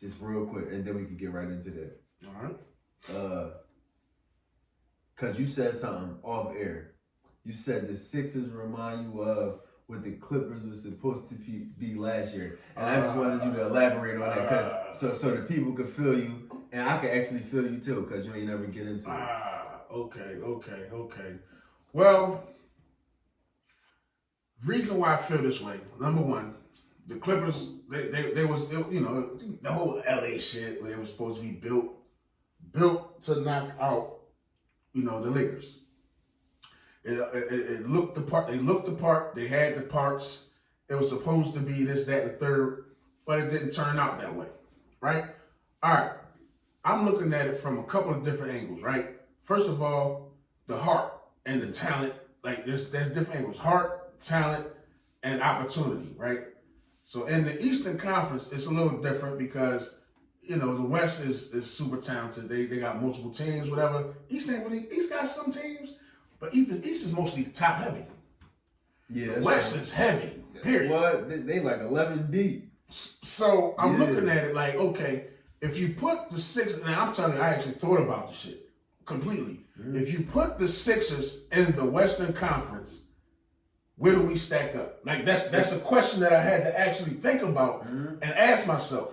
just real quick, and then we can get right into that. All right. Cause you said something off air. You said the Sixers remind you of what the Clippers was supposed to be last year, and I just wanted you to elaborate on that, cause so the people could feel you, and I could actually feel you too, cause you ain't never get into it. Okay. Well, reason why I feel this way. Number one, the Clippers, they was, the whole LA shit where it was supposed to be built to knock out, the Lakers. It looked the part. They looked the part. They had the parts. It was supposed to be this, that, and the third, but it didn't turn out that way, right? All right. I'm looking at it from a couple of different angles, right? First of all, the heart and the talent. Like there's different angles: heart, talent, and opportunity, right? So in the Eastern Conference, it's a little different because the West is super talented. They got multiple teams, whatever. East ain't really. East got some teams. But East is mostly top heavy. Yeah, the West is heavy. Period. What? They like 11 deep. So I'm looking at it like, okay, if you put the Sixers, now I'm telling you, I actually thought about the shit completely. Mm-hmm. If you put the Sixers in the Western Conference, where do we stack up? Like that's a question that I had to actually think about and ask myself.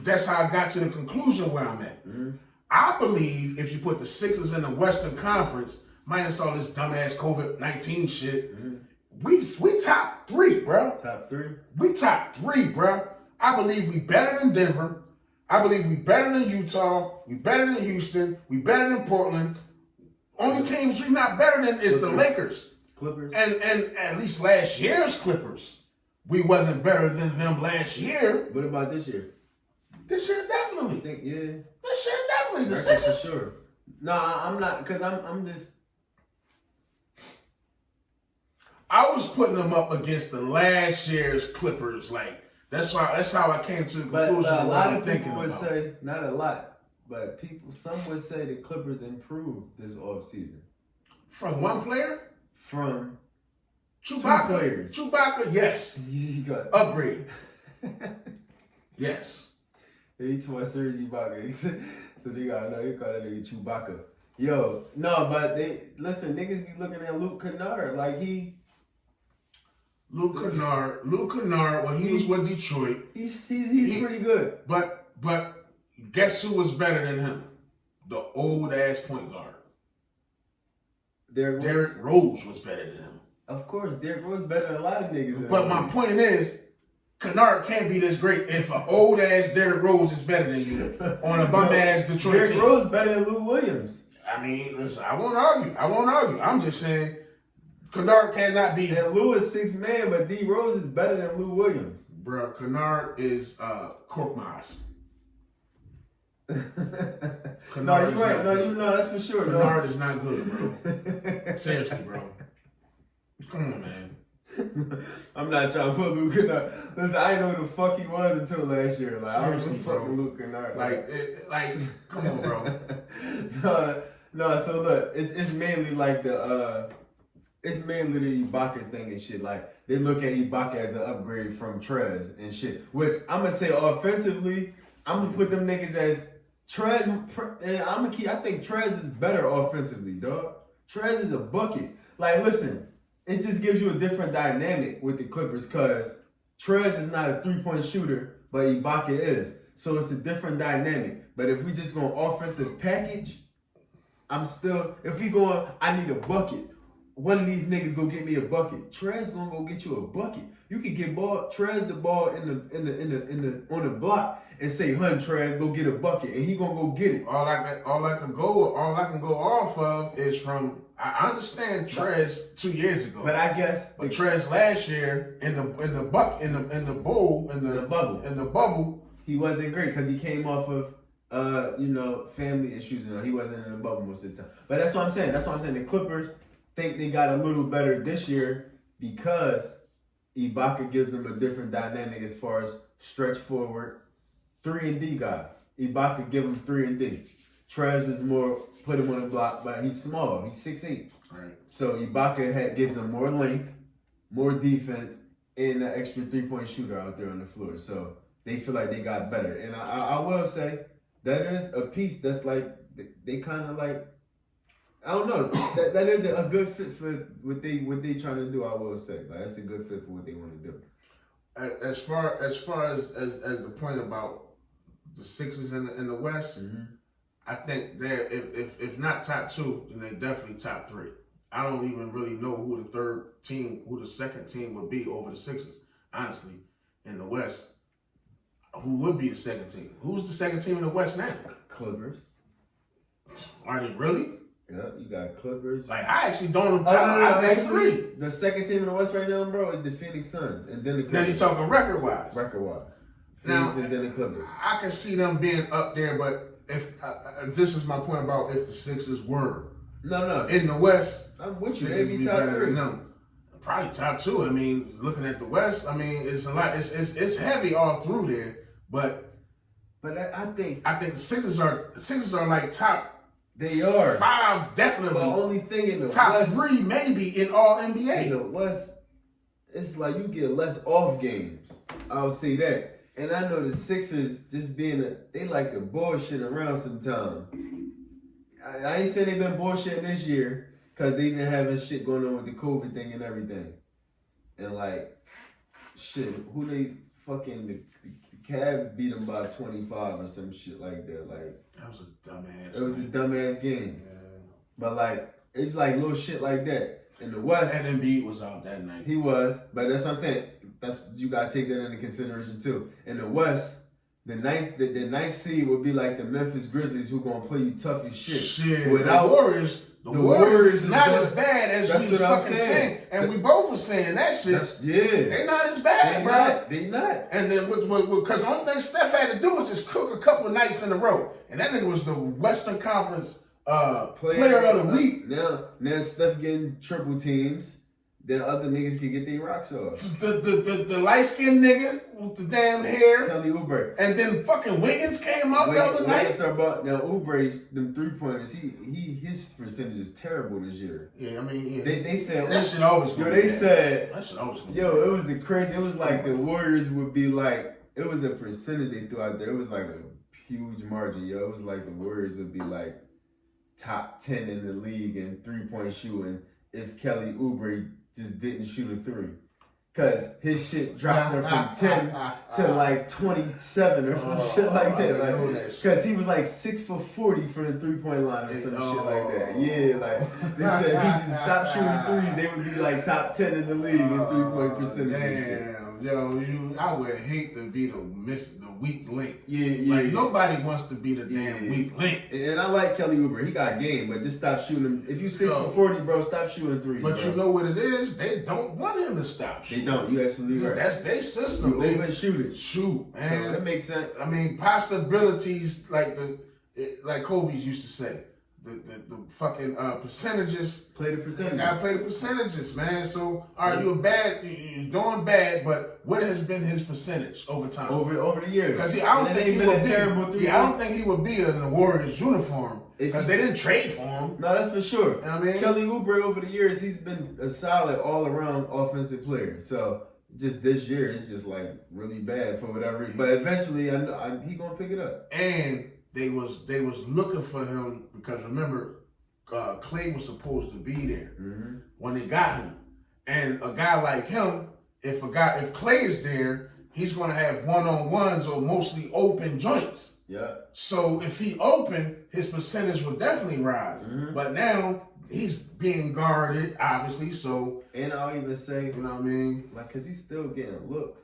That's how I got to the conclusion where I'm at. Mm-hmm. I believe if you put the Sixers in the Western Conference, minus all this dumbass COVID-19 shit, we top 3, bro. Top 3? We top 3, bro. I believe we better than Denver. I believe we better than Utah. We better than Houston. We better than Portland. Only teams we not better than is the Lakers. Clippers. And at least last year's Clippers, we wasn't better than them last year. What about this year? This year, definitely. You think, yeah. This year, definitely. The Sixers. For sure. No, I'm not, because I'm just. I was putting them up against the last year's Clippers. Like, that's how I came to the conclusion. But a lot of people would say, not a lot, but some would say the Clippers improved this offseason. From one player? From Chewbacca. 2 players. Chewbacca, yes. He got upgrade. Yes. He told Serge Ibaka. So they got he called that nigga Chewbacca. Yo, no, but niggas be looking at Luke Kennard like he. Luke Kennard, when he was with Detroit, he's pretty good. But guess who was better than him? The old ass point guard. Derrick Rose was better than him. Of course, Derrick Rose better than a lot of niggas. But my point is, Kennard can't be this great if an old ass Derrick Rose is better than you on a bum ass Detroit Derrick team. Rose better than Lou Williams. I mean, listen, I won't argue. I'm just saying, Kennard cannot be. And Lou is 6 man, but D Rose is better than Lou Williams. Bro, Kennard is Korkmaz. No, you're right. No, that's for sure. Kennard is not good, bro. Seriously, bro. Come on, man. I'm not trying to put Luke Kennard. Listen, I didn't know who the fuck he was until last year. Like, seriously, I was fucking Luke Kennard. Like, come on, bro. No. So look, it's mainly like it's mainly the Ibaka thing and shit. Like they look at Ibaka as an upgrade from Trez and shit. Which I'm gonna say offensively, I'm gonna put them niggas as Trez. I think Trez is better offensively, dog. Trez is a bucket. Like, listen. It just gives you a different dynamic with the Clippers because Trez is not a 3-point shooter, but Ibaka is. So it's a different dynamic. But if we just go offensive package, if we going, I need a bucket. One of these niggas go get me a bucket. Trez gonna go get you a bucket. You can get Trez the ball on the block and say, "Hun, Trez, go get a bucket," and he gonna go get it. All I can go off of is from. I understand Trez 2 years ago, but I guess Trez last year in the bubble, he wasn't great because he came off of family issues and he wasn't in the bubble most of the time. But that's what I'm saying. The Clippers think they got a little better this year because Ibaka gives them a different dynamic as far as stretch forward, 3-and-D guy. Ibaka give him 3-and-D. Trez was more put him on the block, but he's small. He's 6'8". Right. So Ibaka gives him more length, more defense, and an extra 3-point shooter out there on the floor. So they feel like they got better. And I will say that is a piece that's like they kind of like, I don't know, that is a good fit for what they trying to do. I will say like that's a good fit for what they want to do. As far as the point about the Sixers in the West, I think they're if not top two, then they're definitely top three. I don't even really know who the second team would be over the Sixers. Honestly, in the West, who would be the second team? Who's the second team in the West now? Clippers. Are they really? Yeah, you got Clippers. Like I actually don't. I disagree. Actually, the second team in the West right now, bro, is the Phoenix Suns, and then the Clippers. Then you're talking record wise. Record wise, Phoenix and then the Clippers. I can see them being up there, but if this is my point about if the Sixers were in the West, I'm with you. They'd be top three. Probably top two. I mean, looking at the West, I mean, it's a lot. It's heavy all through there, but I think the Sixers are like top. They are 5 definitely. The only thing in the top West, 3 maybe in all NBA. In the West, it's like you get less off games. I'll say that. And I know the Sixers just they like to bullshit around sometimes. I ain't saying they've been bullshitting this year because they've been having shit going on with the COVID thing and everything. And like, shit, who they fucking, the Cavs beat them by 25 or some shit like that. Like, that was a dumbass. It was a dumbass game. Yeah. But like, it's like little shit like that. In the West, and Embiid was out that night. He was, but that's what I'm saying. You gotta take that into consideration too. In the West, the ninth seed would be like the Memphis Grizzlies, who gonna play you tough as shit. Without the Warriors is not as bad as we was fucking saying. And we both were saying that shit. They not as bad, bro. They not. And then because the only thing Steph had to do was just cook a couple nights in a row, and that nigga was the Western Conference player of the week. Now Steph getting triple teams. Then other niggas can get their rocks off. The light skinned nigga with the damn hair. Kelly Oubre. And then fucking Wiggins came out the other night. Now Oubre, them 3-pointers, his percentage is terrible this year. Yeah, I mean, they said that shit always. That shit always. It was crazy. It was like the Warriors would be like, it was a percentage they threw out there. It was like a huge margin, yo. It was like the Warriors would be like top 10 in the league in 3-point shooting if Kelly Oubre just didn't shoot a 3. Cause his shit dropped him from 10 to like 27 or some shit like that. Like, cause he was like 6 for 40 for the 3-point line or some shit like that. Yeah, like they said if he just stopped shooting threes, they would be like top 10 in the league in 3-point percentage. Damn, yo, I would hate to be the weak link. Yeah. Like nobody wants to be the damn weak link. And I like Kelly Oubre. He got game, but just stop shooting him. If you 6 for 40, bro, stop shooting threes. But bro. You know what it is? They don't want him to stop shooting. They don't. You absolutely right. That's their system. They even shoot it. Shoot, man. So that makes sense. I mean, possibilities like Kobe's used to say. The fucking percentages. Play the percentages. You gotta play the percentages, man. So, all right, you're doing bad, but what has been his percentage over time? Over the years. Because I don't think he would be in the Warriors uniform because they didn't trade for him. No, that's for sure. You know what I mean? Kelly Oubre over the years, he's been a solid all-around offensive player. So, just this year, it's just like really bad for whatever reason. But eventually, I know he gonna pick it up. And they was looking for him because remember, Clay was supposed to be there when they got him. And a guy like him, if Clay is there, he's gonna have one-on-ones or mostly open joints. Yeah. So if he open, his percentage will definitely rise. But now he's being guarded, obviously. So and I'll even say, you know what I mean, like, cause he's still getting looks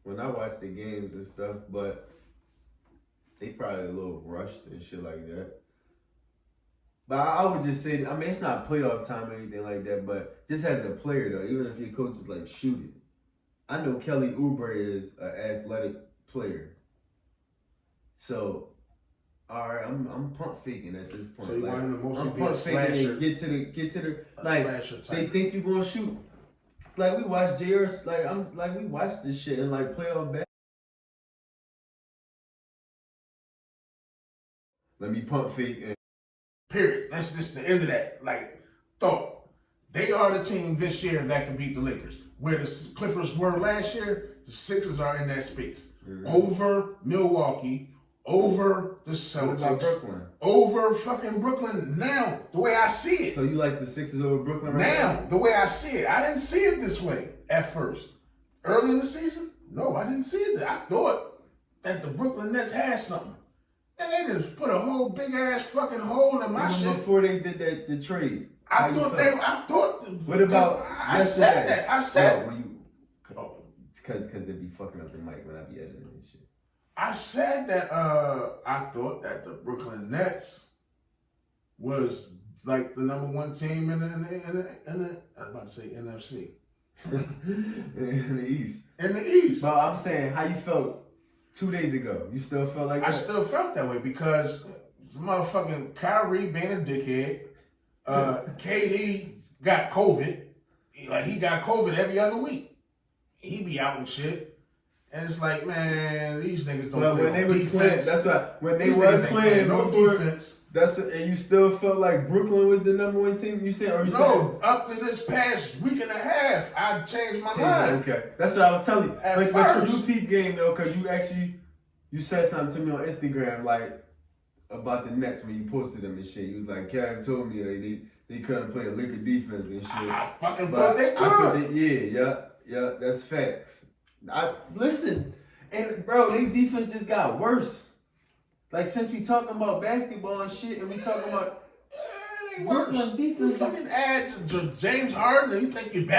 when I watch the games and stuff, but they probably a little rushed and shit like that. But I would just say, I mean, it's not playoff time or anything like that, but just as a player, though, even if your coach is like, shoot it. I know Kelly Oubre is an athletic player. So, all right, I'm pump faking at this point. So you want him to mostly I'm be pump a faking slasher. and get to the like, they think you're going to shoot. Like, we watch JR, we watch this shit and like playoff basketball. Let me pump fake and period. That's just the end of that. Like, thought. They are the team this year that can beat the Lakers. Where the Clippers were last year, the Sixers are in that space. Over Milwaukee, over the What about Celtics, Brooklyn? over fucking Brooklyn now, the way I see it. So you like the Sixers over Brooklyn right Now, the way I see it. I didn't see it this way at first. Early in the season, no, I didn't see it. I thought that the Brooklyn Nets had something. And they just put a whole big ass fucking hole in my Even shit. before they did the trade. I thought. What about I said that. I said. Because they be fucking up the mic when I be editing and shit. I said that. I thought that the Brooklyn Nets was like the number one team in the I was about to say NFC. In the East. In the East. But I'm saying, how you felt 2 days ago? You still felt like that? I still felt that way because motherfucking Kyrie being a dickhead. KD got COVID. He got COVID every other week. He be out and shit. And it's like, man, these niggas don't play when they was defense. playing, that's why when they These was niggas ain't playing no before, defense. and you still felt like Brooklyn was the number one team. You said, or you No, up to this past week and a half, I changed my mind. Okay, that's what I was telling you. At But you first. do peep game though, because you said something to me on Instagram like about the Nets when you posted them and shit. You was like, Kev told me like, they couldn't play a lick of defense and shit. I fucking But thought they could. Yeah, that's facts. Listen, and bro, their defense just got worse. Like since we talking about basketball and shit, and we talking about Brooklyn defense. You fucking add James Harden, and you think you're